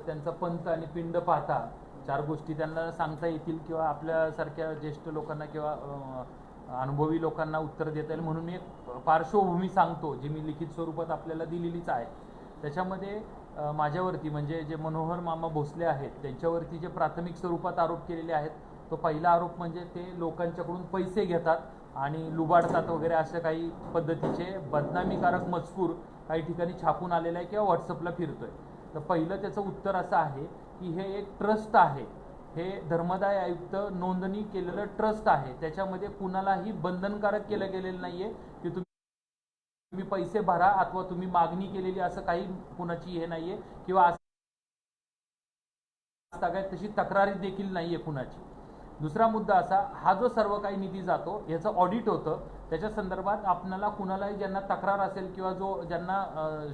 त्यांचा पंथ आणि पिंड पाहता 4 गोष्टी त्यांना सांगता येतील किंवा आपल्यासारख्या ज्येष्ठ लोकांना किंवा अनुभवी लोकांना उत्तर देता येईल म्हणून मी एक पार्श्वभूमी सांगतो जी मी लिखित स्वरूपात आपल्याला दिलेलीच आहे। त्याच्यामध्ये माझ्यावरती म्हणजे जे मनोहर मामा भोसले आहेत त्यांच्यावरती जे प्राथमिक स्वरूपात आरोप केलेले आहेत, तो पहिला आरोप म्हणजे ते लोकांच्याकडून पैसे घेतात आणि लुबाडतात वगैरे अशा काही पद्धतीचे बदनामीकारक मजकूर काही ठिकाणी छापून आलेला आहे किंवा व्हॉट्सअपला फिरतोय। तर पहिलं त्याचं उत्तर असं आहे की हे एक ट्रस्ट आहे, हे धर्मदाय आयुक्त नोंदणी केलेलं ट्रस्ट आहे, त्याच्यामध्ये कुणालाही बंधनकारक केलं गेलेलं नाहीये की तुम्ही पैसे भरा अथवा तुम्ही मागणी केलेली असं काही कुणाची हे नाहीये किंवा तशी तक्रारी देखील नाहीये कुणाची। दुसरा मुद्दा असा, हा जो सर्व काही निधी जातो याचं ऑडिट होतं, त्याच्या संदर्भात आपल्याला कुणालाही ज्यांना तक्रार असेल किंवा ज्यांना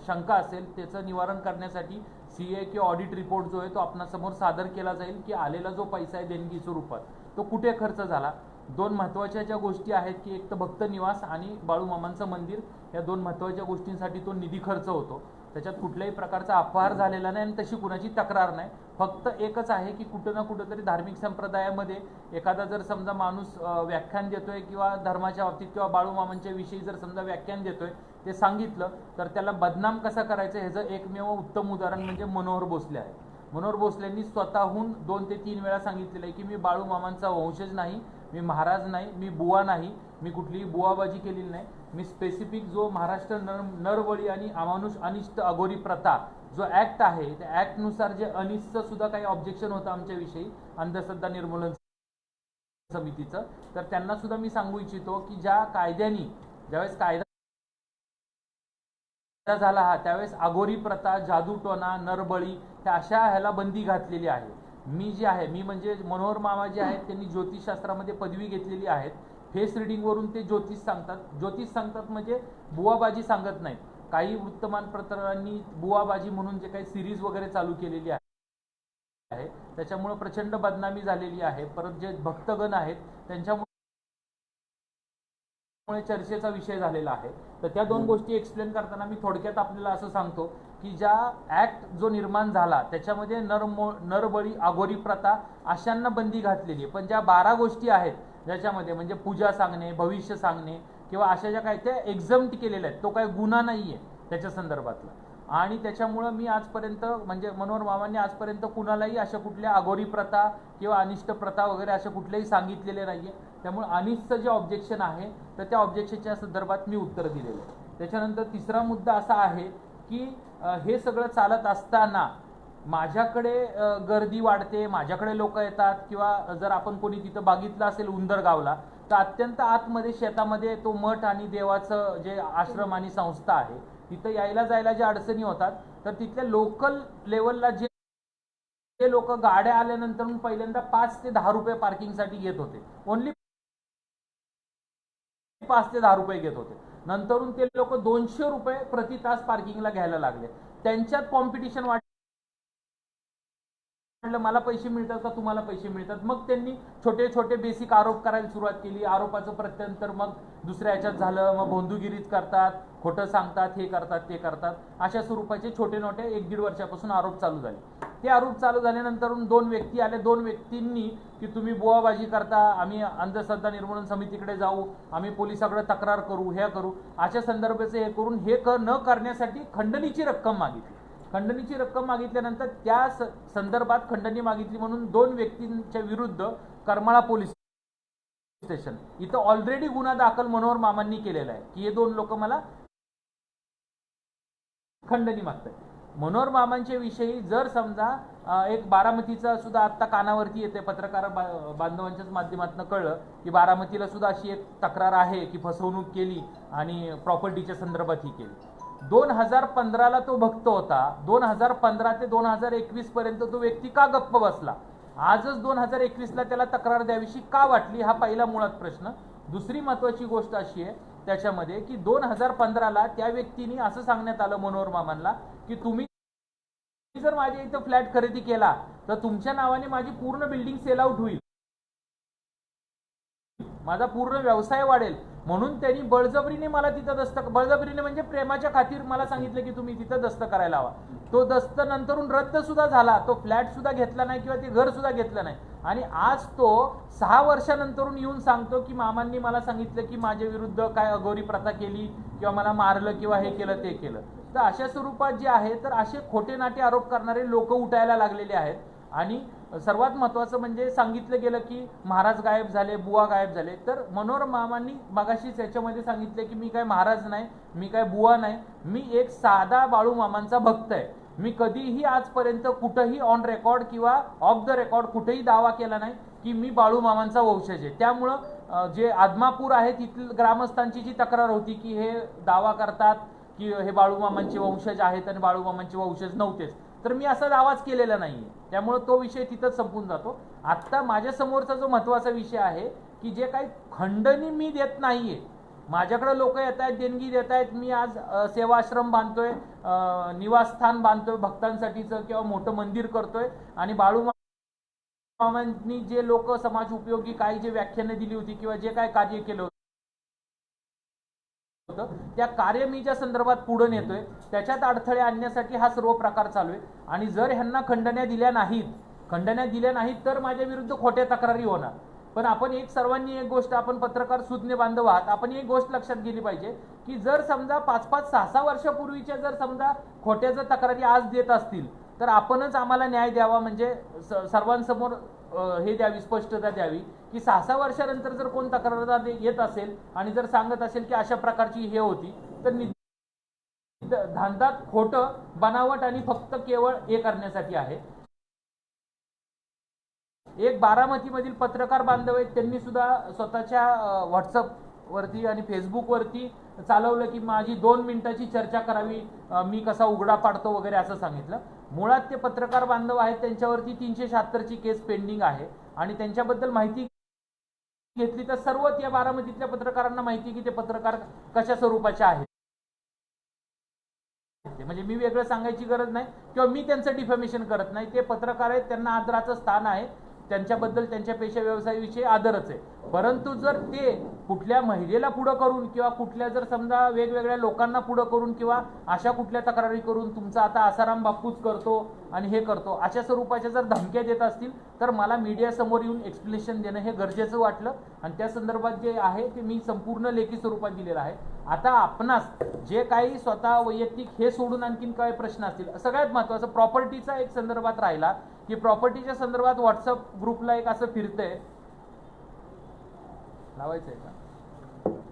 शंका असेल त्याचं निवारण करण्यासाठी सीए किंवा ऑडिट रिपोर्ट जो आहे तो आपणासमोर सादर केला जाईल की आलेला जो पैसा आहे देणगी स्वरूपात तो कुठे खर्च झाला। 2 महत्त्वाच्या ज्या गोष्टी आहेत की एक तर भक्त निवास आणि बाळूमामांचं मंदिर, या 2 महत्त्वाच्या गोष्टींसाठी तो निधी खर्च होतो, त्याच्यात कुठल्याही प्रकारचा अपहार झालेला नाही आणि तशी कुणाची तक्रार नाही। फक्त एकच आहे की कुठं ना कुठं तरी धार्मिक संप्रदायामध्ये एखादा जर समजा माणूस व्याख्यान देतोय किंवा धर्माच्या बाबतीत किंवा बाळूमामांच्या विषयी जर समजा व्याख्यान देतोय ते सांगितलं तर त्याला बदनाम कसा करायचं ह्याचं एकमेव उत्तम उदाहरण म्हणजे मनोहर भोसले आहे। मनोहर भोसलेंनी स्वतःहून 2 ते 3 वेळा सांगितलेलं आहे की मी बाळूमामांचा वंशज नाही, मी महाराज नाही, मी बुवा नाही, मी कुठलीही बुवाबाजी केलेली नाही, मी स्पेसिफिक जो महाराष्ट्र नरबळी आणि अमानुष अनिष्ट अघोरी प्रथा जो ऍक्ट आहे त्या ऍक्टनुसार जे अनिष्टचं सुद्धा काही ऑब्जेक्शन होतं आमच्याविषयी अंधश्रद्धा निर्मूलन समितीचं, तर त्यांना सुद्धा मी सांगू इच्छितो की ज्या कायद्याने ज्यावेळेस कायदा झाला हा त्यावेळेस अघोरी प्रथा, जादूटोना, नरबळी ह्या अशा ह्याला बंदी घातलेली आहे। मी जे आहे मी म्हणजे मनोहर मामा जे आहेत त्यांनी ज्योतिषशास्त्रामध्ये पदवी घेतलेली आहेत, फेस रिडिंगवरून ते ज्योतिष सांगतात म्हणजे बुवाबाजी सांगत नाहीत। काही वृत्तमानपत्रांनी बुवाबाजी म्हणून जे काही सिरीज वगैरे चालू केलेली आहे त्याच्यामुळे प्रचंड बदनामी झालेली आहे। परत जे भक्तगण आहेत त्यांच्यामुळे चर्चेचा विषय झालेला आहे। तर त्या 2 गोष्टी एक्सप्लेन करताना मी थोडक्यात आपल्याला असं सांगतो की ज्या ऍक्ट जो निर्माण झाला त्याच्यामध्ये नरबळी, अघोरी प्रथा अशांना बंदी घातलेली आहे, पण ज्या 12 गोष्टी आहेत ज्याच्यामध्ये म्हणजे पूजा सांगणे, भविष्य सांगणे किंवा अशा ज्या काही त्या एक्झम्प्ट केलेल्या आहेत, तो काही गुन्हा नाहीये त्याच्या संदर्भातला। आणि त्याच्यामुळं मी आजपर्यंत म्हणजे मनोहर मामांनी आजपर्यंत कुणालाही अशा कुठल्या अघोरी प्रथा किंवा अनिष्ट प्रथा वगैरे अशा कुठलेही सांगितलेले नाहीये। त्यामुळे अनिष्टचं जे ऑब्जेक्शन आहे तर त्या ऑब्जेक्शनच्या संदर्भात मी उत्तर दिलेलं आहे। त्याच्यानंतर तिसरा मुद्दा असा आहे की हे सगळं चालत असताना माझ्याकडे गर्दी वाढते, माझ्याकडे लोक येतात किंवा जर आपण कोणी तिथं बघितलं असेल उंदरगावला तर अत्यंत आतमध्ये शेतामध्ये तो मठ आणि देवाचं जे आश्रम आणि संस्था आहे तिथं यायला जायला ज्या अडचणी होतात तर तिथल्या लोकल लेवलला जे लोक गाड्या आल्यानंतर पहिल्यांदा 5 ते 10 रुपये पार्किंगसाठी घेत होते, ओनली 5 ते 10 रुपये घेत होते, नंतरून ते लोक 200 रुपये प्रति तास पार्किंगला घ्यायला लागले। त्यांच्यात कॉम्पिटिशन वाढ मला पैसे मिळतात का तुम्हाला पैसे मिळतात, मग त्यांनी छोटे छोटे बेसिक आरोप करायला सुरुवात केली। आरोपाचं प्रत्यंतर मग दुसऱ्या ह्याच्यात झालं, मग भोंदूगिरीच करतात, खोटं सांगतात, हे करतात ते करतात, अशा स्वरूपाचे छोटे मोठे 1-1.5 वर्षापासून आरोप चालू झाले। ते आरोप चालू झाल्यानंतर 2 व्यक्ती आले, 2 व्यक्तींनी की तुम्ही बुवाबाजी करता, आम्ही अंधश्रद्धा निर्मूलन समितीकडे जाऊ, आम्ही पोलिसाकडे तक्रार करू, हे करू, अशा संदर्भाचे हे करून हे न करण्यासाठी खंडणीची रक्कम मागितली। खंडणीची रक्कम मागितल्यानंतर त्या संदर्भात खंडणी मागितली म्हणून 2 व्यक्तींच्या विरुद्ध करमाळा पोलीस स्टेशन इथं ऑलरेडी गुन्हा दाखल मनोहर मामांनी केलेला आहे की हे 2 लोक मला खंडणी मागतात। मनोहर मामांच्या विषयी जर समजा एक बारामतीचा सुद्धा आता कानावरती येते, पत्रकार बांधवांच्याच माध्यमातून कळलं की बारामतीला सुद्धा अशी एक तक्रार आहे की फसवणूक केली आणि प्रॉपर्टीच्या संदर्भात ही केली। 2015ला तो भक्त होता, 2015 ते 2021 पर्यंत तो व्यक्ती का गप्प बसला, आजच 2021ला त्याला तक्रार द्यावीशी का वाटली, हा पहिला मुळात प्रश्न। दुसरी महत्त्वाची गोष्ट अशी आहे त्याच्यामध्ये की 2015ला त्या व्यक्तीने असं सांगण्यात आलं मनोहर मामांना की तुम्ही जर माझ्या इथं फ्लॅट खरेदी केला तर तुमच्या नावाने माझी पूर्ण बिल्डिंग सेल आउट होईल, माझा पूर्ण व्यवसाय वाढेल, म्हणून त्यांनी बळजबरीने मला तिथं दस्त, बळजबरीने म्हणजे प्रेमाच्या खातीर मला सांगितलं की तुम्ही तिथं दस्त करायला हवा. तो दस्त नंतरून रद्द सुद्धा झाला, तो फ्लॅट सुद्धा घेतला नाही किंवा ते घर सुद्धा घेतलं नाही. आणि आज तो 6 वर्षानंतरून येऊन सांगतो की मामांनी मला सांगितलं की माझ्या विरुद्ध काय अघोरी प्रथा केली किंवा मला मारलं किंवा हे केलं ते केलं. तर अशा स्वरूपात जे आहे, तर असे खोटे नाटे आरोप करणारे लोक उठायला लागलेले आहेत. आणि सर्वात महत्त्वाचं म्हणजे सांगितलं गेलं की महाराज गायब झाले, बुवा गायब झाले. तर मनोहर मामांनी मगाशीच याच्यामध्ये सांगितले की मी काय महाराज नाही, मी काय बुवा नाही, मी एक साधा बाळू मामांचा भक्त आहे. मी कधीही आजपर्यंत कुठंही ऑन रेकॉर्ड किंवा ऑफ द रेकॉर्ड कुठेही दावा केला नाही की मी बाळू मामांचा वंशज आहे. त्यामुळं जे आदमापूर आहे तिथील ग्रामस्थांची जी तक्रार होती की हे दावा करतात की हे बाळू मामांचे वंशज आहेत आणि बाळू मामांचे वंशज नव्हतेच, तर मी असा दावाच केलेला नाहीये. त्यामुळे तो विषय तिथंच संपून जातो. आत्ता माझ्या समोरचा जो महत्त्वाचा विषय आहे की जे काही खंडणी मी देत नाहीये, माझ्याकडे लोक येत आहेत, देणगी देत आहेत, मी आज सेवाश्रम बांधतोय, निवासस्थान बांधतोय भक्तांसाठीचं किंवा मोठं मंदिर करतोय. आणि बाळू मामांनी जे लोक समाज उपयोगी काही जे व्याख्यानं दिली होती किंवा जे काय कार्य केलं होतं, त्या कार्य मी ज्या संदर्भात पुढे नेतोय त्याच्यात अडथळे आणण्यासाठी हा सर्व प्रकार चालू आहे. आणि जर ह्यांना खंडण्या दिल्या नाहीत तर माझ्या विरुद्ध खोट्या तक्रारी होणार. पण आपण सर्वांनी एक गोष्ट, आपण पत्रकार सुज्ञ बांधव आहात, आपण एक गोष्ट लक्षात गेली पाहिजे की जर समजा 5-5, 6-6 वर्षापूर्वीच्या जर समजा खोट्या जर तक्रारी आज देत असतील तर आपणच आम्हाला न्याय द्यावा, म्हणजे सर्वांसमोर हे द्यावी, स्पष्टता द्यावी की 6-6 वर्षानंतर जर कोण तक्रारदार येत असेल आणि जर सांगत असेल की अशा प्रकारची हे होती, तर धांदात खोटं, बनावट आणि फक्त केवळ हे करण्यासाठी आहे. एक बारामतीमधील पत्रकार बांधव आहेत, त्यांनी सुद्धा स्वतःच्या व्हॉट्सअप वरती आणि फेसबुक वरती चालवलं की माझी 2 मिनिटाची चर्चा करावी, मी कसा उघडा पाडतो वगैरे असं सांगितलं. मुळात ते पत्रकार बांधव आहेत, त्यांच्यावरती 376 केस पेंडिंग आहे. आणि त्यांच्याबद्दल माहिती घेतली तर सर्व त्या बारामतीतल्या पत्रकारांना माहिती की ते पत्रकार कशा स्वरूपाचे आहेत. म्हणजे मी वेगळं सांगायची गरज नाही किंवा मी त्यांचं डिफॅमेशन करत नाही. ते पत्रकार आहेत, त्यांना आदराचं स्थान आहे, त्यांच्याबद्दल त्यांच्या पेशा व्यवसायाविषयी आदरच आहे. परंतु जर ते कुठल्या महिलेला पुढं करून किंवा कुठल्या जर समजा वेगवेगळ्या लोकांना पुढं करून किंवा अशा कुठल्या तक्रारी करून तुमचा आता आसाराम बापूच करतो आणि हे करतो अशा स्वरूपाच्या जर धमक्या देत असतील तर मला मीडियासमोर येऊन एक्सप्लेनेशन देणं हे गरजेचं वाटलं. आणि त्या संदर्भात जे आहे ते मी संपूर्ण लेखी स्वरूपात दिलेलं आहे. आता आपणास जे काही स्वतः वैयक्तिक हे सोडून आणखीन काय प्रश्न असतील, सगळ्यात महत्त्वाचं प्रॉपर्टीचा एक संदर्भात राहिला की प्रॉपर्टीच्या संदर्भात व्हॉट्सअप ग्रुपला एक असं फिरतंय, लावायचं आहे का,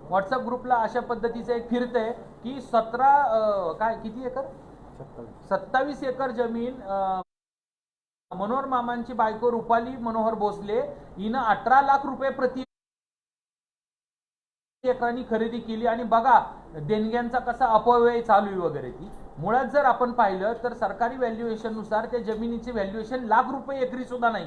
व्हॉट्सअप ग्रुपला अशा पद्धतीचं एक फिरतंय की 27 एकर जमीन मनोहर मामांची बायको रुपाली मनोहर भोसले हिनं 18 लाख रुपये प्रति एकरांनी खरेदी केली. आणि बघा देणग्यांचा कसा अपव्यय चालू आहे वगैरे. ती मुळात जर आपण पाहिलं तर सरकारी व्हॅल्युएशन नुसार त्या जमिनीचे व्हॅल्युएशन लाख रुपये एकरी सुद्धा नाही.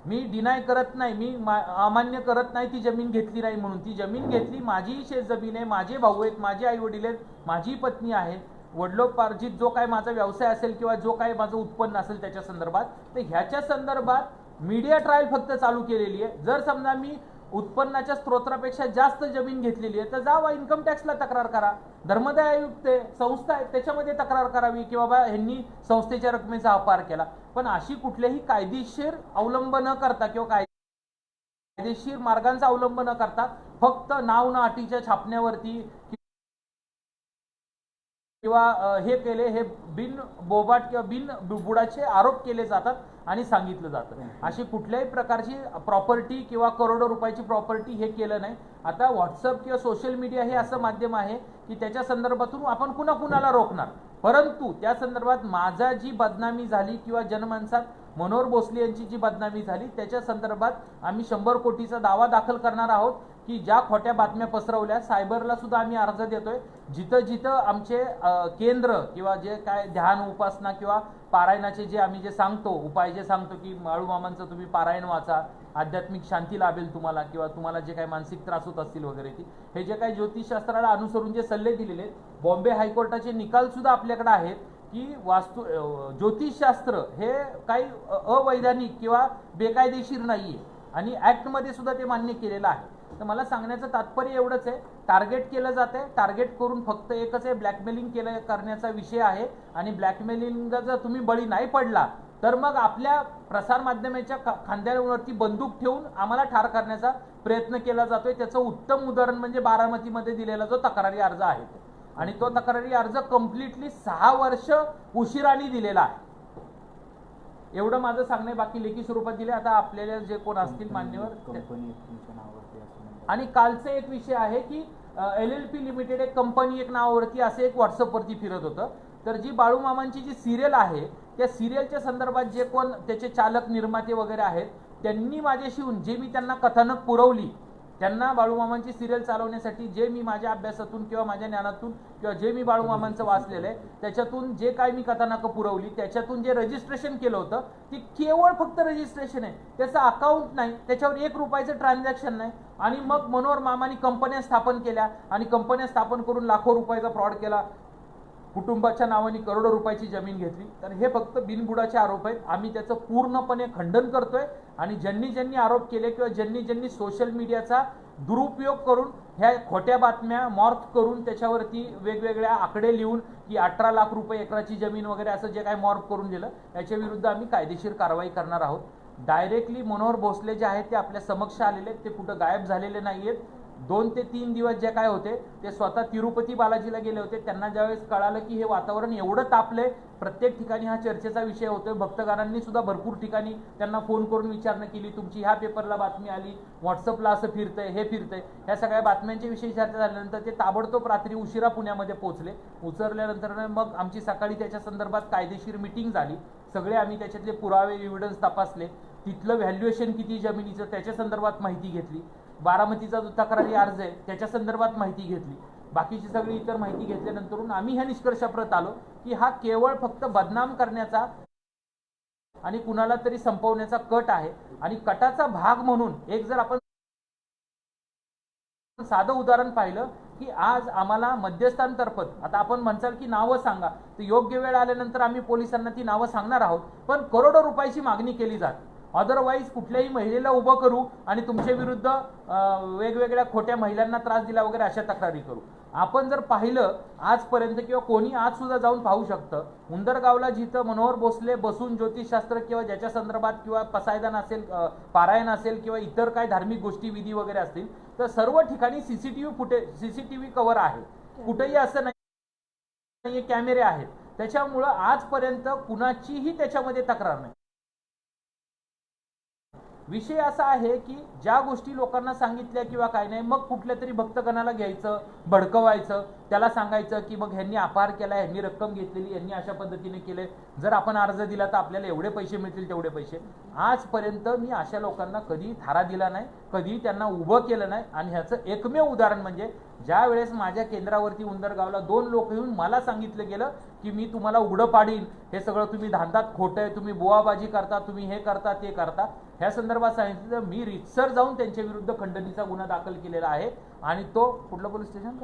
मी डिनाय करत नाही, मी अमान्य करत नाही ती जमीन घेतली नाही म्हणून. ती जमीन घेतली, माझी शेत जमीन आहे, माझे भाऊ आहेत, माझे आई वडील आहेत, माझी पत्नी आहे, वडिलोपार्जित जो काय माझा व्यवसाय असेल किंवा जो काय माझं उत्पन्न असेल त्याच्या संदर्भात. तर ह्याच्या संदर्भात मीडिया ट्रायल फक्त चालू केलेली आहे. जर समजा मी उत्पन्नाच्या स्त्रोत्रापेक्षा जास्त जमीन घेतलेली आहे तर जावा इन्कम टॅक्सला तक्रार करा, धर्मदाय आयुक्त संस्था आहे त्याच्यामध्ये तक्रार करावी की बाबा ह्यांनी संस्थेच्या रकमेचा अपहार केला. पण अशी कुठल्याही कायदेशीर अवलंब न करता किंवा कायदेशीर मार्गांचा अवलंब न करता फक्त नाव ना अटीच्या छापण्यावरती किंवा हे केले, हे बिन बोबाट किंवा बिन बुडाचे आरोप केले जातात आणि सांगितलं जातं. अशी कुठल्याही प्रकारची प्रॉपर्टी किंवा करोडो रुपयाची प्रॉपर्टी हे केलं नाही. आता व्हॉट्सअप किंवा सोशल मीडिया हे असं माध्यम आहे की त्याच्या संदर्भातून आपण कुणाकुणाला रोखणार, परंतु त्या संदर्भात माझा जी बदनामी झाली किंवा जनमानसात मनोहर भोसले यांची जी बदनामी झाली त्याच्या संदर्भात आम्ही 100 कोटीचा दावा दाखल करणार आहोत की ज्या खोट्या बातम्या पसरवल्या. सायबरला सुद्धा आम्ही अर्ज देतोय. जिथं जिथं आमचे केंद्र किंवा जे काय ध्यान उपासना किंवा पारायणाचे जे आम्ही जे सांगतो उपाय जे सांगतो की बाळू मामांचं तुम्ही पारायण वाचा, आध्यात्मिक शांती लाभेल तुम्हाला किंवा तुम्हाला जे काही मानसिक त्रास होत असतील वगैरे, ती हे जे काही ज्योतिषशास्त्राला अनुसरून जे सल्ले दिलेले आहेत, बॉम्बे हायकोर्टाचे निकाल सुद्धा आपल्याकडे आहेत की ज्योतिषशास्त्र हे काही अवैधानिक किंवा बेकायदेशीर नाहीये. आणि ॲक्टमध्ये सुद्धा ते मान्य केलेलं आहे. तर मला सांगण्याचं तात्पर्य एवढंच आहे, टार्गेट केलं जात आहे, टार्गेट करून फक्त एकच आहे, ब्लॅकमेलिंग करण्याचा विषय आहे. आणि ब्लॅकमेलिंगचा जर तुम्ही बळी नाही पडला तर मग आपल्या प्रसारमाध्यमाच्या खांद्यावरती बंदूक ठेवून आम्हाला ठार करण्याचा प्रयत्न केला जातोय. त्याचं उत्तम उदाहरण म्हणजे बारामतीमध्ये दिलेला जो तक्रारी अर्ज आहे, आणि तो तक्रारी अर्ज कम्प्लिटली 6 वर्ष उशिराने दिलेला आहे. एवढं माझं सांगणे, बाकी लेखी स्वरूपात दिले. आता आपल्याला जे कोण असतील मान्यवर. आणि कालचा एक विषय आहे की LLP लिमिटेड एक कंपनी एक नावावरती असे एक व्हॉट्सअपवरती फिरत होतं. तर जी बाळूमामांची जी सिरियल आहे त्या सिरियलच्या संदर्भात जे कोण त्याचे चालक निर्माते वगैरे आहेत त्यांनी माझ्याशी येऊन जे मी त्यांना कथानक पुरवली, त्यांना बाळूमामांची सिरियल चालवण्यासाठी जे मी माझ्या अभ्यासातून किंवा माझ्या ज्ञानातून किंवा जे मी बाळूमामांचं वाचलेलं आहे त्याच्यातून जे काय मी कथानकं पुरवली, त्याच्यातून जे रजिस्ट्रेशन केलं होतं ते केवळ फक्त रजिस्ट्रेशन आहे, त्याचं अकाउंट नाही, त्याच्यावर 1 रुपयाचं ट्रान्झॅक्शन नाही. आणि मग मनोहर मामांनी कंपन्या स्थापन केल्या आणि कंपन्या स्थापन करून लाखो रुपयाचा फ्रॉड केला, कुटुंबाच्या नावाने करोडो रुपयाची जमीन घेतली. तर हे फक्त बिनबुडाचे आरोप आहेत. आम्ही त्याचं पूर्णपणे खंडन करतोय. आणि ज्यांनी आरोप केले किंवा ज्यांनी सोशल मीडियाचा दुरुपयोग करून ह्या खोट्या बातम्या मॉर्फ करून त्याच्यावरती वेगवेगळ्या आकडे लिहून की 18 लाख रुपये एकराची जमीन वगैरे असं जे काही मॉर्फ करून दिलं याच्या विरुद्ध आम्ही कायदेशीर कारवाई करणार आहोत. डायरेक्टली मनोहर भोसले जे आहेत ते आपल्या समक्ष आलेले आहेत, ते कुठं गायब झालेले नाहीयेत. 2 ते 3 दिवस जे काय होते ते स्वतः तिरुपती बालाजीला गेले होते. त्यांना ज्यावेळेस कळालं की हे वातावरण एवढं तापले, प्रत्येक ठिकाणी हा चर्चेचा विषय होतोय, भक्तगणांनी सुद्धा भरपूर ठिकाणी त्यांना फोन करून विचारणा केली, तुमची ह्या पेपरला बातमी आली, व्हॉट्सअपला असं फिरतंय, हे फिरतंय, ह्या सगळ्या बातम्यांच्या विषयी चर्चा झाल्यानंतर ते ताबडतोब रात्री उशिरा पुण्यामध्ये पोहोचले. उतरल्यानंतर मग आमची सकाळी त्याच्या संदर्भात कायदेशीर मिटिंग झाली. सगळे आम्ही त्याच्यातले पुरावे एव्हिडन्स तपासले, तिथलं व्हॅल्युएशन किती जमिनीचं त्याच्या संदर्भात माहिती घेतली, बारामतीचा जो तक्रारी अर्ज आहे त्याच्या संदर्भात माहिती घेतली, बाकीची सगळी इतर माहिती घेतल्यानंतर आम्ही ह्या निष्कर्षाप्रत आलो की हा केवळ फक्त बदनाम करण्याचा आणि कुणाला तरी संपवण्याचा कट आहे. आणि कटाचा भाग म्हणून एक जर आपण साधं उदाहरण पाहिलं की आज आम्हाला मध्यस्थांतर्फत, आता आपण म्हणसाल की नावं सांगा, तर योग्य वेळ आल्यानंतर आम्ही पोलिसांना ती नावं सांगणार आहोत, पण करोडो रुपयाची मागणी केली जाते. अदरवाईज कुठल्याही महिलेला उभं करू आणि तुमच्या विरुद्ध वेगवेगळ्या खोट्या महिलांना त्रास दिला वगैरे अशा तक्रारी करू. आपण जर पाहिलं आजपर्यंत किंवा कोणी आज सुद्धा जाऊन पाहू शकतं, उंदरगावला जिथं मनोहर भोसले बसून ज्योतिषशास्त्र किंवा ज्याच्या संदर्भात किंवा पसायदान असेल, पारायण असेल किंवा इतर काय धार्मिक गोष्टी विधी वगैरे असतील, तर सर्व ठिकाणी सीसीटीव्ही कव्हर आहे. कुठेही असं नाही कॅमेरे आहेत. त्याच्यामुळं आजपर्यंत कुणाचीही त्याच्यामध्ये तक्रार नाही. विषय असा आहे की ज्या गोष्टी लोकांना सांगितल्या किंवा काय नाही, मग कुठल्या तरी भक्तगणाला घ्यायचं, भडकवायचं, त्याला सांगायचं की मग ह्यांनी अपहार केला, ह्यांनी रक्कम घेतलेली, ह्यांनी अशा पद्धतीने केले, जर आपण अर्ज दिला तर आपल्याला एवढे पैसे मिळतील तेवढे पैसे. आजपर्यंत मी अशा लोकांना कधी थारा दिला नाही, कधी त्यांना उभं केलं नाही. आणि ह्याचं एकमेव उदाहरण म्हणजे ज्या वेळेस माझ्या केंद्रावरती उंदरगावला 2 लोक येऊन मला सांगितलं गेलं की मी तुम्हाला उघडं पाडीन, हे सगळं तुम्ही धांदात खोटं आहे, तुम्ही बुवाबाजी करता, तुम्ही हे करता ते करता, ह्या संदर्भात सांगितलं, मी रितसर जाऊन त्यांच्या विरुद्ध खंडणीचा गुन्हा दाखल केलेला आहे. आणि तो कुठलं पोलीस स्टेशन,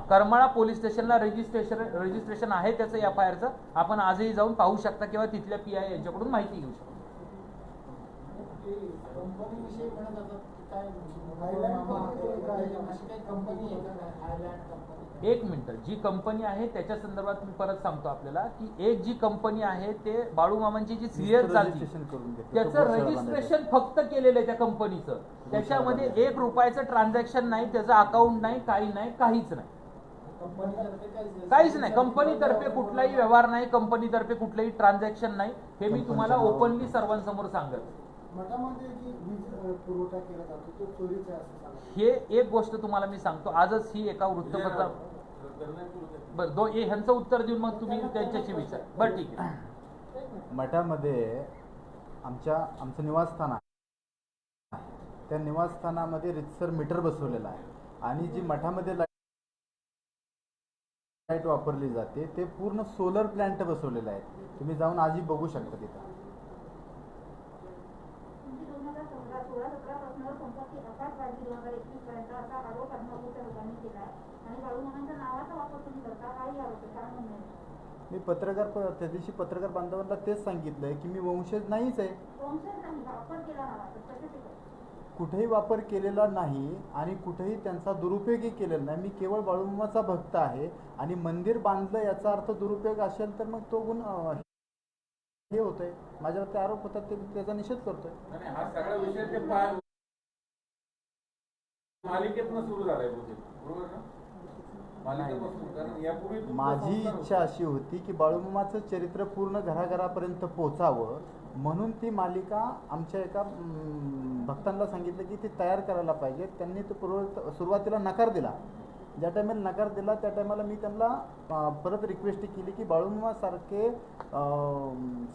करमाळा पोलीस स्टेशनला रजिस्ट्रेशन आहे त्याचं FIRचं. आपण आजही जाऊन पाहू शकता किंवा तिथल्या PI यांच्याकडून माहिती घेऊ शकता. एक मिनिट, जी कंपनी आहे त्याच्या संदर्भात मी परत सांगतो आपल्याला की एक जी कंपनी आहे ते बाळूमामांची जी सिरियल चालते त्याचं रजिस्ट्रेशन फक्त केलेलं आहे त्या कंपनीचं. त्याच्यामध्ये 1 रुपयाचं ट्रान्झॅक्शन नाही, त्याचं अकाउंट नाही, काही नाही, काहीच नाही, काहीच नाही. कंपनीतर्फे कुठलाही व्यवहार नाही, कंपनीतर्फे कुठलंही ट्रान्झॅक्शन नाही. हे मी तुम्हाला ओपनली सर्वांसमोर सांगत. हे एक गोष्ट तुम्हाला मी सांगतो, आजच ही एका वृत्तपत्रात, बरं ह्यांचं उत्तर देऊन मग तुम्ही त्यांच्याशी विचार. बरं ठीक आहे. मठामध्ये आमचं निवासस्थान आहे, त्या निवासस्थानामध्ये रितसर मीटर बसवलेला आहे आणि जी मठामध्ये लाईट वापरली जाते ते पूर्ण सोलर प्लांट बसवलेलं आहे. तुम्ही जाऊन आजही बघू शकता तिथं. मी त्या दिवशी पत्रकार बांधवांना तेच सांगितलंय की मी वंशज नाहीच आहे. कुठेही वापर केलेला नाही आणि कुठेही त्यांचा दुरुपयोगही केलेला नाही. मी केवळ बाळूमामाचा भक्त आहे आणि मंदिर बांधलं याचा अर्थ दुरुपयोग असेल तर मग तो हे होतंय, माझ्यावरती आरोप होतात, ते त्याचा निषेध करतोय. आणि हा सगळा विषय ते मालिकेतनं सुरू झालाय बरोबर ना? मालिकेपासून, कारण यापूर्वी माझी इच्छा अशी होती की बाळूमामाचं चरित्र पूर्ण घराघरापर्यंत पोचावं, म्हणून ती मालिका आमच्या एका भक्तांना सांगितलं की ती तयार करायला पाहिजे. त्यांनी तो सुरुवातीला नकार दिला. ज्या टायमाला नकार दिला त्या टायमाला मी त्यांना परत रिक्वेस्ट केली की बाळूमामासारखे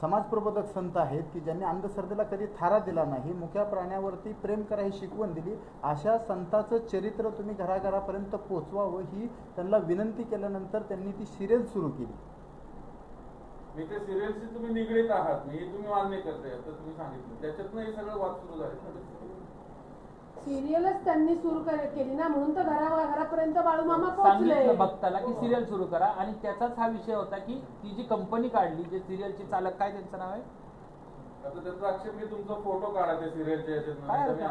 समाजप्रबोधक संत आहेत की ज्यांनी अंधश्रद्धेला कधी थारा दिला नाही, मुक्या प्राण्यावरती प्रेम करा ही शिकवण दिली, अशा संताचं चरित्र तुम्ही घराघरापर्यंत पोचवावं ही त्यांना विनंती केल्यानंतर त्यांनी ती सिरियल सुरू केली. मी ते सिरियलशी तुम्ही निगडीत आहात, मी तुम्ही मान्य करताय, आता तुम्ही सांगितलं त्याच्यातनं हे सगळं वाद सुरू झाले. सिरियलच त्यांनी सुरू केली ना, म्हणून तर घरापर्यंत बाळूमामा पोहोचले. सांगितलं भक्ताला की सिरियल सुरू करा, आणि त्याचाच हा विषय होता की ती जी कंपनी काढली, जे सिरियलचे चालक, काय त्यांचं नाव आहे, आता त्यांचा आक्षेप मी तुमचा फोटो काढा त्या सिरियलच्या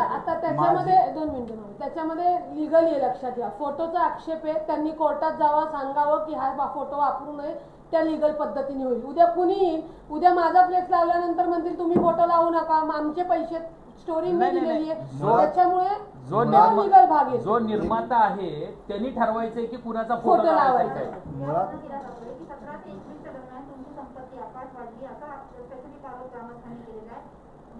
आता त्याच्यामध्ये 2 मिनिटं, त्याच्यामध्ये लिगल आहे, लक्षात घ्या. फोटोचा आक्षेप आहे, त्यांनी कोर्टात जावं, सांगावं की हा फोटो वापरू नये, त्या लिगल पद्धतीने होईल. उद्या कुणी येईल, उद्या माझा फ्लेक्स लावल्यानंतर म्हणतील तुम्ही फोटो लावू नका, आमचे पैसे स्टोरी मी दिलेली आहे, त्याच्यामुळे जो निर्माता आहे त्यांनी ठरवायचंय की कुणाचा फोटो लावायचा आहे. मुळात 17 ते 21 दरम्यान तुमची संपत्ती आकाश वाढली, असा स्पेसिफिक आरोप ग्रामस्थांनी केलेला आहे,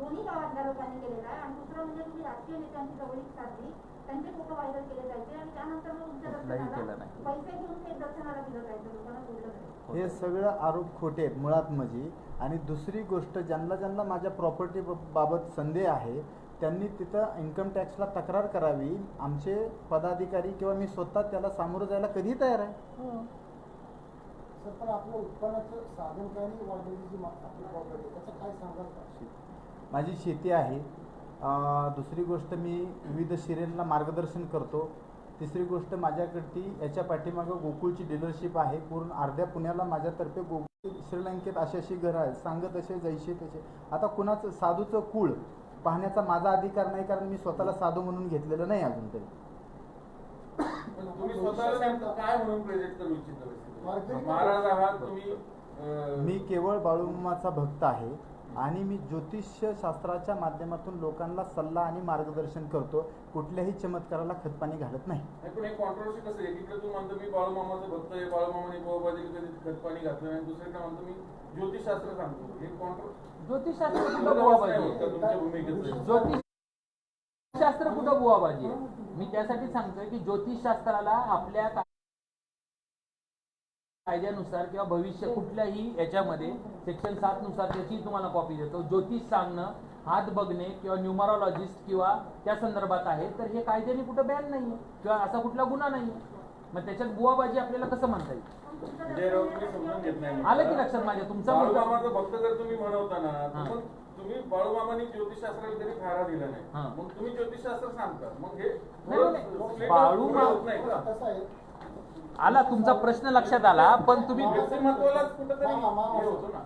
दोन्ही गावातल्या लोकांनी केलेला आहे. आणि दुसरं म्हणजे तुम्ही राजकीय नेत्यांची जवळीक साधली, त्यांचे फोटो व्हायरल केले जायचे आणि त्यानंतर मग तुमच्या दर्शनाला पैसे घेऊन ते दर्शनाला दिलं जायचं, लोकांना बोललं जायचं. हे सगळं आरोप खोटे आहेत मुळात म्हणजे. आणि दुसरी गोष्ट, ज्यांना माझ्या प्रॉपर्टी बाबत संदेह आहे त्यांनी तिथं इन्कम टॅक्सला तक्रार करावी. आमचे पदाधिकारी किंवा मी स्वतः त्याला सामोरं जायला कधी तयार आहे. सर, पण आपलं उत्पन्नाचं साधन काय नाही, वाढलेली जी आपली प्रॉपर्टी त्याचं काय सांगाल का? माझी शेती आहे. दुसरी गोष्ट, मी विविध सिरियलला मार्गदर्शन करतो. तिसरी गोष्ट, माझ्याकडची याच्या पाठीमागं गोकुळची डीलरशिप आहे. पूर्ण अर्ध्या पुण्याला माझ्यातर्फे गोकुळ श्रीलंकेत अशी घरं आहेत, सांगत असे जैसे तसे. आता कुणाचं साधूचं कुळ पाहण्याचा माझा अधिकार नाही, कारण मी स्वतःला साधू म्हणून घेतलेलं नाही अजून तरी. तुम्ही स्वतःला नेमकं काय म्हणून प्रेझेंट करू इच्छिता? महाराज आहात तुम्ही? मी केवळ बाळूमामाचा भक्त आहे आणि मी ज्योतिष्य शास्त्राच्या माध्यमातून लोकांना सल्ला आणि मार्गदर्शन करतो. कुठल्याही चमत्काराला खतपाणी घालत नाही. पण हे कॉन्ट्रोवर्सी कसं आहे? एकीकडे तू म्हणतो मी बाळूमामाचं भक्त आहे, बाळूमामाने गोबाजीला कधी खतपाणी घातलं नाही, दुसरीकडे म्हणतो मी ज्योतिषशास्त्र सांगतो. हे ज्योतिषशास्त्र कुठं बुवाबाजी आहे? तुमच्या भूमिकेचं ज्योतिषशास्त्र कुठं बुवाबाजी आहे? मी त्यासाठी सांगतोय की ज्योतिषशास्त्राला आपल्या कायद्यानुसार किंवा भविष्य कुठल्याही याच्यामध्ये सेक्शन 7 नुसार त्याची तुम्हाला कॉपी देतो. ज्योतिष सांगणं, हात बघणे किंवा न्यूमरोलॉजिस्ट किंवा त्या संदर्भात आहे, तर हे कायद्याने कुठं बॅन नाही किंवा असा कुठला गुन्हा नाही. मग त्याच्यात बुवाबाजी आपल्याला कसं म्हणता येईल? आलं की लक्षात माझ्या? तुमचा बाळूमामाचं भक्त जर तुम्ही म्हणवता ना, मग तुम्ही बाळूमामाने ज्योतिषशास्त्राला तरी थारा दिला नाही, मग तुम्ही ज्योतिषशास्त्र सांगता, मग हे बाळूमामा आला, तुमचा प्रश्न लक्षात आला. पण तुम्ही व्यक्तिमत्वालाच कुठेतरी हे होतो ना.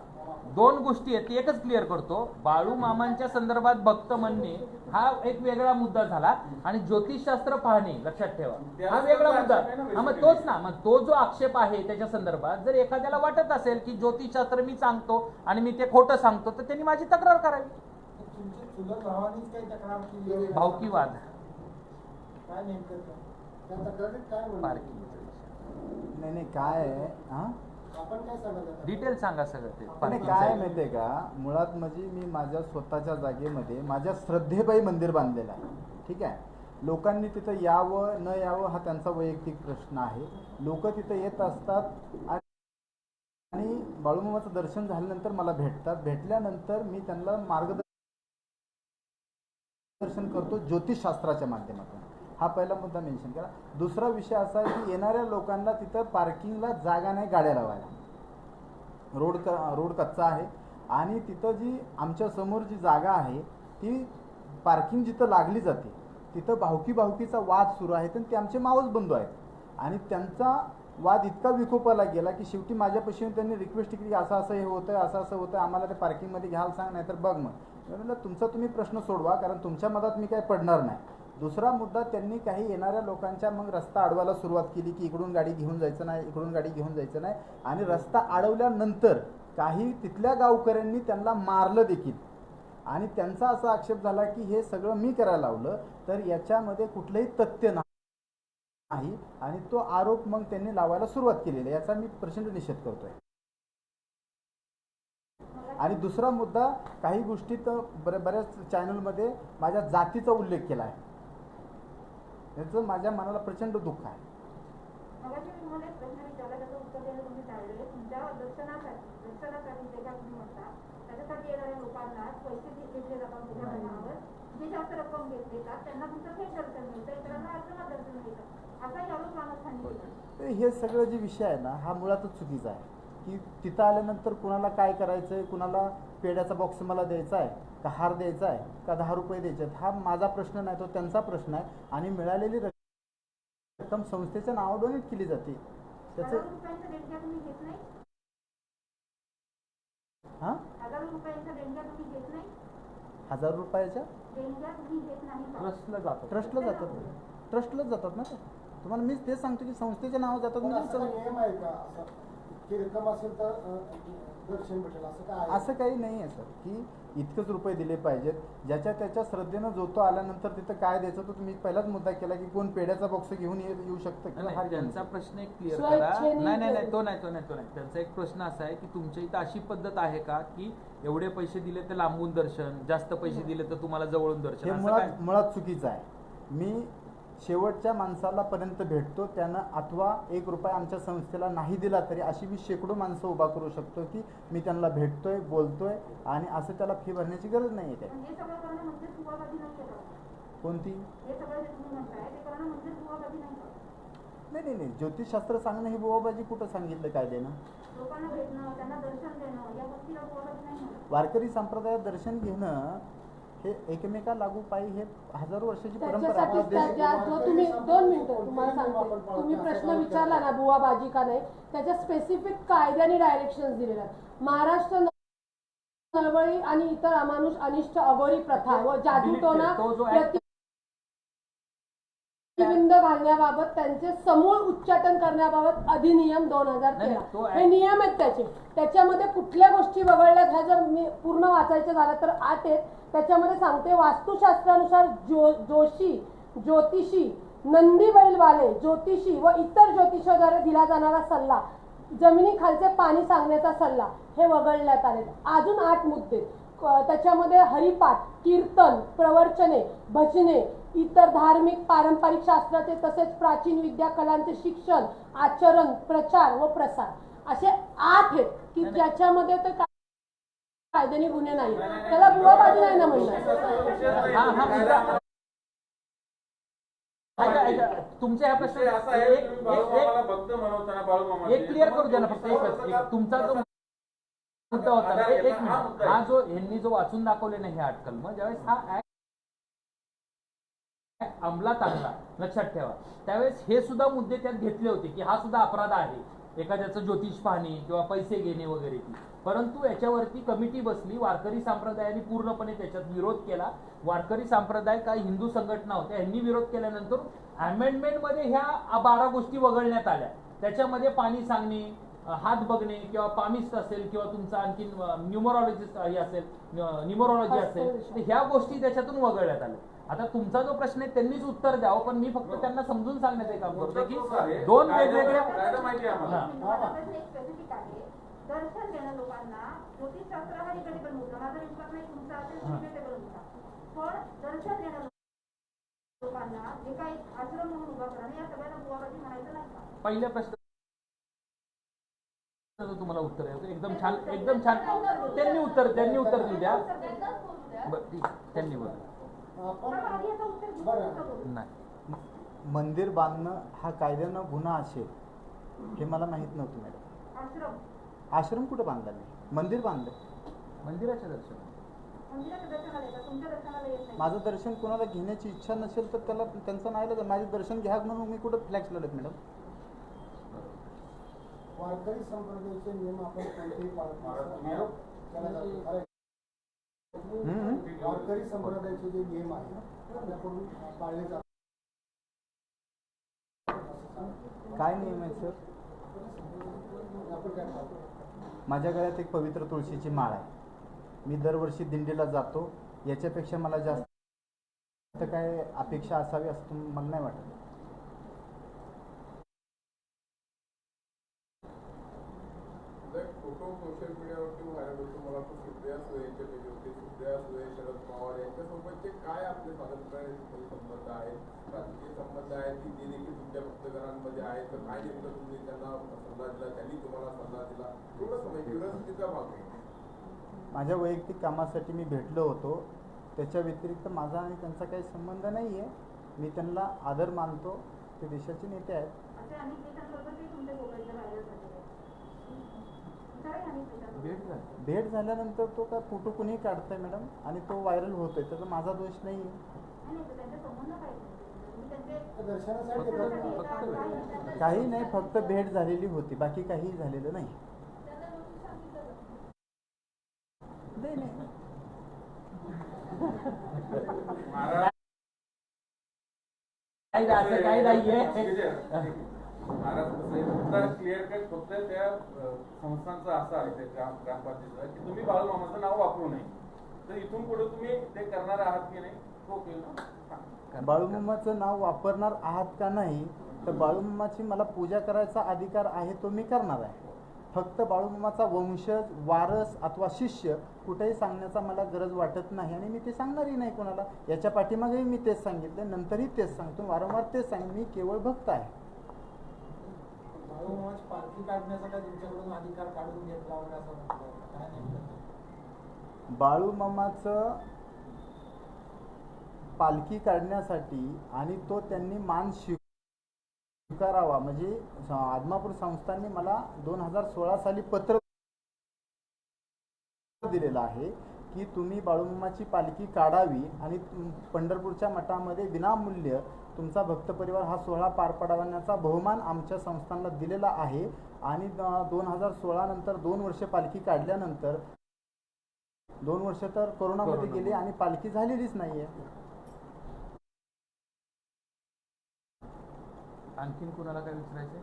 2 गोष्टी आहेत, एकच क्लिअर करतो. बाळू मामांच्या संदर्भात भक्त म्हणणे हा एक वेगळा मुद्दा झाला आणि ज्योतिषशास्त्र पाहणे, लक्षात ठेवा, हा वेगळा मुद्दा. मग तोच ना, मग तो जो आक्षेप आहे त्याच्या संदर्भात जर एखाद्याला वाटत असेल की ज्योतिषशास्त्र मी सांगतो आणि मी ते खोटं सांगतो, तर त्यांनी माझी तक्रार करावी. भावकीवाद नाही काय आहे, डिटेल सांगा सगळं ते. काय माहितीये का, मुळात म्हणजे मी माझ्या स्वतःच्या जागेमध्ये माझ्या श्रद्धेबाई मंदिर बांधलेलं आहे. ठीक आहे, लोकांनी तिथं यावं न यावं हा त्यांचा वैयक्तिक प्रश्न आहे. लोक तिथं येत असतात आणि बाळूमामाचं दर्शन झाल्यानंतर मला भेटतात. भेटल्यानंतर मी त्यांना मार्गदर्शन करतो ज्योतिषशास्त्राच्या माध्यमातून. हा पहिला मुद्दा मेन्शन केला. दुसरा विषय असा आहे की येणाऱ्या लोकांना तिथं पार्किंगला जागा नाही गाड्या लावायला. रोड कच्चा आहे आणि तिथं जी आमच्या समोर जी जागा आहे ती पार्किंग जिथं लागली जाते तिथं भावकीचा वाद सुरू आहे. आणि ते आमचे मावस बंधू आहेत आणि त्यांचा वाद इतका विकोपाला गेला की शेवटी माझ्यापाशी त्यांनी रिक्वेस्ट केली की असं हे होतंय, असं होतंय, आम्हाला ते पार्किंगमध्ये घ्यायला सांग, नाही तर बघ. मग मी म्हणलं तुमचा तुम्ही प्रश्न सोडवा, कारण तुमच्या मधात मी काही पडणार नाही. दुसरा मुद्दा, त्यांनी काही येणाऱ्या लोकांच्या मग रस्ता अडवायला सुरुवात केली की इकडून गाडी घेऊन जायचं नाही, इकडून गाडी घेऊन जायचं नाही. आणि रस्ता अडवल्यानंतर काही तिथल्या गावकऱ्यांनी त्यांना मारलं देखील. आणि त्यांचा असा आक्षेप झाला की हे सगळं मी करायला लावलं, तर याच्यामध्ये कुठलंही तथ्य नाही. आणि तो आरोप मग त्यांनी लावायला सुरुवात केलेला, याचा मी प्रचंड निषेध करतोय. आणि दुसरा मुद्दा, काही गोष्टीत बऱ्याच चॅनलमध्ये माझ्या जातीचा उल्लेख केला आहे. याचं माझ्या मनाला प्रचंड दुःख आहे. मगाशी मी तुम्हाला एक प्रश्न विचारला, त्याचं उत्तर द्यायला तुम्ही टाळले. तुमच्या दर्शनासाठी जे काय तुम्ही म्हणता त्याच्यासाठी येणाऱ्या लोकांना पैसे घेतले जातात तुमच्या धर्मावर, जे जास्त रक्कम देतात त्यांना तुमचं थेट दर्शन मिळतं, इतरांना आश्रमात दर्शन मिळतं, असाही आरोप प्रामुख्याने केला. हे सगळं जे विषय आहे ना, हा मुळातच चुकीचा आहे. की तिथं आल्यानंतर कुणाला काय करायचं आहे, कुणाला पेड्याचा बॉक्स मला द्यायचा आहे का हार द्यायचा आहे का 10 रुपये द्यायचे आहेत, हा माझा प्रश्न नाही, तो त्यांचा प्रश्न आहे. आणि मिळालेली रक्कम संस्थेच्या नावावर डोनेट केली जाते. त्याचं 1000 रुपयांच्या देणग्या तुम्ही घेत नाही? हां, 1000 रुपयांच्या देणग्या तुम्ही घेत नाही? 1000 रुपयाच्या देणग्या तुम्ही घेत नाही का? ट्रस्टला जातो. ट्रस्टलाच जातात ना ते. तुम्हाला मीच तेच सांगतो की संस्थेच्या नावावर जातात. पण म्हणजे असा नियम आहे का असं की रक्कम असेल तर दर्शन भेटेल, असं काय आहे? असं काही नाही आहे सर की इतकंच रुपये दिले पाहिजेत. ज्याच्या त्याच्या श्रद्धेनं जो तो आल्यानंतर तिथं काय द्यायचं, तो तुम्ही पहिलाच मुद्दा केला की कोण पेड्याचा बॉक्स घेऊन येऊ शकतं किंवा हार घेऊन त्यांचा प्रश्न एक क्लिअर स्वच्छेने करा. नाही केलं. तो नाही. त्यांचा एक प्रश्न असा आहे की तुमच्या इथं अशी पद्धत आहे का की एवढे पैसे दिले तर लांबून दर्शन, जास्त पैसे दिले तर तुम्हाला जवळून दर्शन, हे असं काय? मुळात चुकीचं आहे. मी शेवटच्या माणसाला पर्यंत भेटतो, त्यानं अथवा 1 रुपया आमच्या संस्थेला नाही दिला तरी अशी मी शेकडो माणसं उभा करू शकतो की मी त्यांना भेटतोय, बोलतोय, आणि असं त्याला फी भरण्याची गरज नाही आहे. पण हे सगळं करणं म्हणजे दुवाबाजी नाही आहे का? कोणती? हे सगळं जे तुम्ही म्हणताय ते करणं म्हणजे दुवाबाजी नाही का? नाही. ज्योतिषशास्त्र सांगणं ही बुवाबाजी कुठं सांगितलं कायद्यानं? लोकांना भेटणं, त्यांना दर्शन देणं, या गोष्टीला दुवाबाजी नाही म्हणत. वारकरी संप्रदायात दर्शन घेणं हे एकमेका लागू पायी हे हजारो वर्षाची परंपरा आहे. त्याच्यासाठी आपला देश जो तुम्ही 2 मिनिटं तुम्हाला सांगते, तुम्ही प्रश्न विचारला ना बुवाबाजी का नाही, त्याच्या स्पेसिफिक कायद्याने डायरेक्शन दिलेले आहेत. महाराष्ट्र नळवळी आणि इतर अमानुष अनिष्ट अघोरी प्रथा व जादूटोना तो जो प्रतिबंध घालण्याबाबत त्यांचे समूळ उच्चाटन करण्याबाबत अधिनियम 2013 हे नियम आहेत त्याच्यामध्ये कुठल्या गोष्टी वगळल्यात ह्या जर मी पूर्ण वाचायचं झालं तर 8 आहेत. त्याच्यामध्ये सांगते, वास्तुशास्त्रानुसार ज्योतिषी, नंदी बैलवाले ज्योतिषी व इतर ज्योतिषाद्वारे दिला जाणारा सल्ला, जमिनीखालचे पाणी सांगण्याचा सल्ला हे वगळण्यात आले. अजून 8 मुद्दे त्याच्यामध्ये हरिपाठ, कीर्तन, प्रवचने, भजने, इतर धार्मिक पारंपरिक शास्त्राचे तसेच प्राचीन विद्या कलांचे शिक्षण, आचरण, प्रचार व प्रसार असे 8 आहेत की ज्याच्यामध्ये ते कायद्याने गुन्हे नाही. त्याला बुवाबाजी नाही ना म्हणणार. तुमच्या ह्या विषय असा आहे, तुम्ही बाळूमामाला भक्त म्हणवताना बाळूमामा एक क्लिअर करू द्या ना फक्त एकच. तुमचा जो मुद्दा होता ना, एक मिनिट, हा जो ह्यांनी जो वाचून दाखवले नाही हे 8 कलम, ज्यावेळेस हा ऍक्ट अंमलात आणला, लक्षात ठेवा, त्यावेळेस हे सुद्धा मुद्दे त्यात घेतले होते की हा सुद्धा अपराध आहे, एखाद्याचं ज्योतिष पाहणे किंवा पैसे घेणे वगैरे. परंतु याच्यावरती कमिटी बसली, वारकरी संप्रदायाने पूर्णपणे त्याच्यात विरोध केला. वारकरी संप्रदाय काही हिंदू संघटना होत्या, यांनी विरोध केल्यानंतर अमेंडमेंटमध्ये ह्या 12 गोष्टी वगळण्यात आल्या. त्याच्यामध्ये पाणी सांगणे, हात बघणे किंवा पामिस्ट असेल किंवा तुमचा आणखी न्यूमरोलॉजिस्ट हे असेल, न्यूमरोलॉजी असेल, तर ह्या गोष्टी त्याच्यातून वगळण्यात आल्या. आता तुमचा जो प्रश्न आहे त्यांनीच उत्तर द्यावं, पण मी फक्त त्यांना समजून सांगण्याचे काम करतो की 2 वेगवेगळ्या दर्शन देणं लोकांना, ज्योतिषशास्त्र हा निगडीत मुद्दा, माझा विश्वास नाही तुमचा असेल रिलेटेबल मुद्दा, पण दर्शन देणं लोकांना जे काही आश्रम म्हणून उभा करणं या सगळ्यांना बुवाबाजी म्हणायचं नाही का? पहिल्या प्रश्न तुम्हाला उत्तर आहे एकदम छान त्यांनी उत्तर देऊ द्या. त्यांनी बोला नाही. मंदिर बांधणं हा कायद्यानं गुन्हा असेल हे मला माहित नव्हतं मॅडम. आश्रम कुठे बांधला नाही, मंदिर बांधलं. मंदिराच्या दर्शन, माझं दर्शन कोणाला घेण्याची इच्छा नसेल तर त्याला त्यांचं नाही, माझं दर्शन घ्या म्हणून मी कुठं फ्लॅक्स लढत मॅडम. वारकरी संप्रदायाचे नियम आपण कोणतेही पाळत नाही. वारकरी संप्रदायाचे जे नियम आहेत आपल्याकडून पाळले जातात. काय नियम आहे सर? आपण काय पाळतो? माझ्या गळ्यात एक पवित्र तुळशीची माळ आहे. मी दरवर्षी दिंडीला जातो. याच्यापेक्षा मला जास्त काय अपेक्षा असावी असं मला नाही वाटत. फोटो सोशल मीडियावरती व्हायरल होतो. मला तो सुप्रिया सुळेंचे पेज होते. सुप्रिया सुळे, शरद पवार यांच्यासोबतचे काय आपले साधारणपणे संबंध आहेत, राजकीय संबंध आहेत की ते देखील तुमच्या भक्तगणांमध्ये आहेत, तर काय नेमकं तुम्ही त्यांना सल्ला दिला, त्यांनी तुम्हाला सल्ला दिला, थोडंसं म्हणजे क्युरिओसिटीचा भाग आहे. माझ्या वैयक्तिक कामासाठी मी भेटलो होतो. त्याच्या व्यतिरिक्त माझा आणि त्यांचा काही संबंध नाही आहे. मी त्यांना आदर मानतो. ते देशाचे नेते आहेत. असे अनेक नेत्यांबरोबर तुमच्या मोबाईलला व्हायरल झालेले आहेत. भेट झाली. भेट झाल्यानंतर तो काय फोटो कुणीही काढतंय मॅडम, आणि तो व्हायरल होतोय. त्याचा माझा दोष नाही आहे. त्यांचे संबंध काय तुम्ही त्यांचे दर्शनासाठी येतात. काही नाही, फक्त भेट झालेली होती, बाकी काहीही झालेलं नाही. नाही नाही. असं काही नाहीये. महाराज फक्त क्लिअर कट फक्त त्या संस्थांचं असं आहे त्या ग्रामपंचायतीचं की तुम्ही बाळूमामाचं नाव वापरू नये. तर इथून पुढे तुम्ही ते करणार आहात की नाही? ओके ना. बाळूमामाचं नाव वापरणार आहात का नाही, तर बाळूमामाची मला पूजा करायचा अधिकार आहे, तो मी करणार आहे. फक्त बाळूमामाचा वंशज, वारस अथवा शिष्य कुठेही सांगण्याचा मला गरज वाटत नाही, आणि मी ते सांगणारही नाही कोणाला. याच्या पाठीमागेही मी तेच सांगितलं, नंतरही तेच सांगतो, वारंवार तेच सांग. मी केवळ भक्त आहे. बाळूमामाची पालखी काढण्याचा काय तुमच्याकडून अधिकार काढून घेतला वगैरे असं म्हटलं काय नेमकं? बाळूमामाचं पालखी काढण्यासाठी आणि तो त्यांनी मान स्वीकारावा, म्हणजे आदमापूर संस्थांनी मला 2016 साली पत्र दिलेलं आहे की तुम्ही बाळूमामाची पालखी काढावी आणि पंढरपूरच्या मठामध्ये विनामूल्य तुमचा भक्त परिवार हा सोहळा पार पाडवण्याचा बहुमान आमच्या संस्थांना दिलेला आहे. आणि 2016 नंतर 2 वर्ष पालखी काढल्यानंतर 2 वर्ष तर कोरोनामध्ये गेली आणि पालखी झालेलीच नाहीये. आणखीन कुणाला काय विचारायचंय?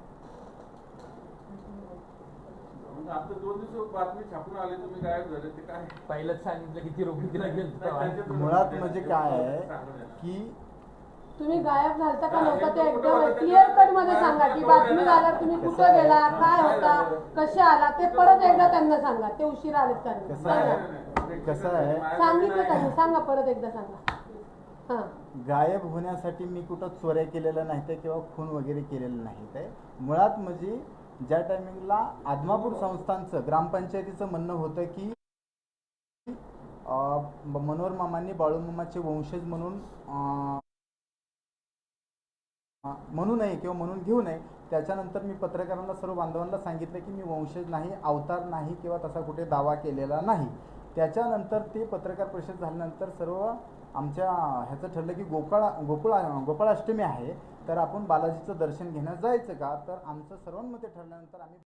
आता 2 दिवस बातमी छापून आली तुम्ही गायब झाले, ते काय? पहिलंच सांगितलं की तिरुपतीला गेलो. मुळात म्हणजे काय आहे की तुम्ही गायब झालता का नव्हता ते एकदम क्लिअर कट मध्ये सांगा की बातमी झाल्यावर तुम्ही कुठं गेला, काय होता, कसे आला, ते परत एकदा त्यांना सांगा. ते उशिरा आलेत कसं त्यांना कसं आहे सांगितलं त्यांनी, सांगा परत एकदा सांगा. हा, गायब होण्यासाठी मी कुठं चोऱ्या केलेल्या नाहीत किंवा खून वगैरे केलेलं नाहीत आहे. मुळात म्हणजे ज्या टायमिंगला आदमापूर संस्थांचं ग्रामपंचायतीचं म्हणणं होतं की मनोहर मामांनी बाळूमामाचे वंशज म्हणू नये किंवा म्हणून घेऊ नये. त्याच्यानंतर मी पत्रकारांना, सर्व बांधवांना सांगितलं की मी वंशज नाही, अवतार नाही किंवा तसा कुठे दावा केलेला नाही. त्याच्यानंतर ते पत्रकार परिषद झाल्यानंतर सर्व आमच्या ह्याचं ठरलं की गोकुळाष्टमी आहे, तर आपण बालाजीचं दर्शन घेण्यास जायचं का. तर आमचं सर्वांमध्ये ठरल्यानंतर आम्ही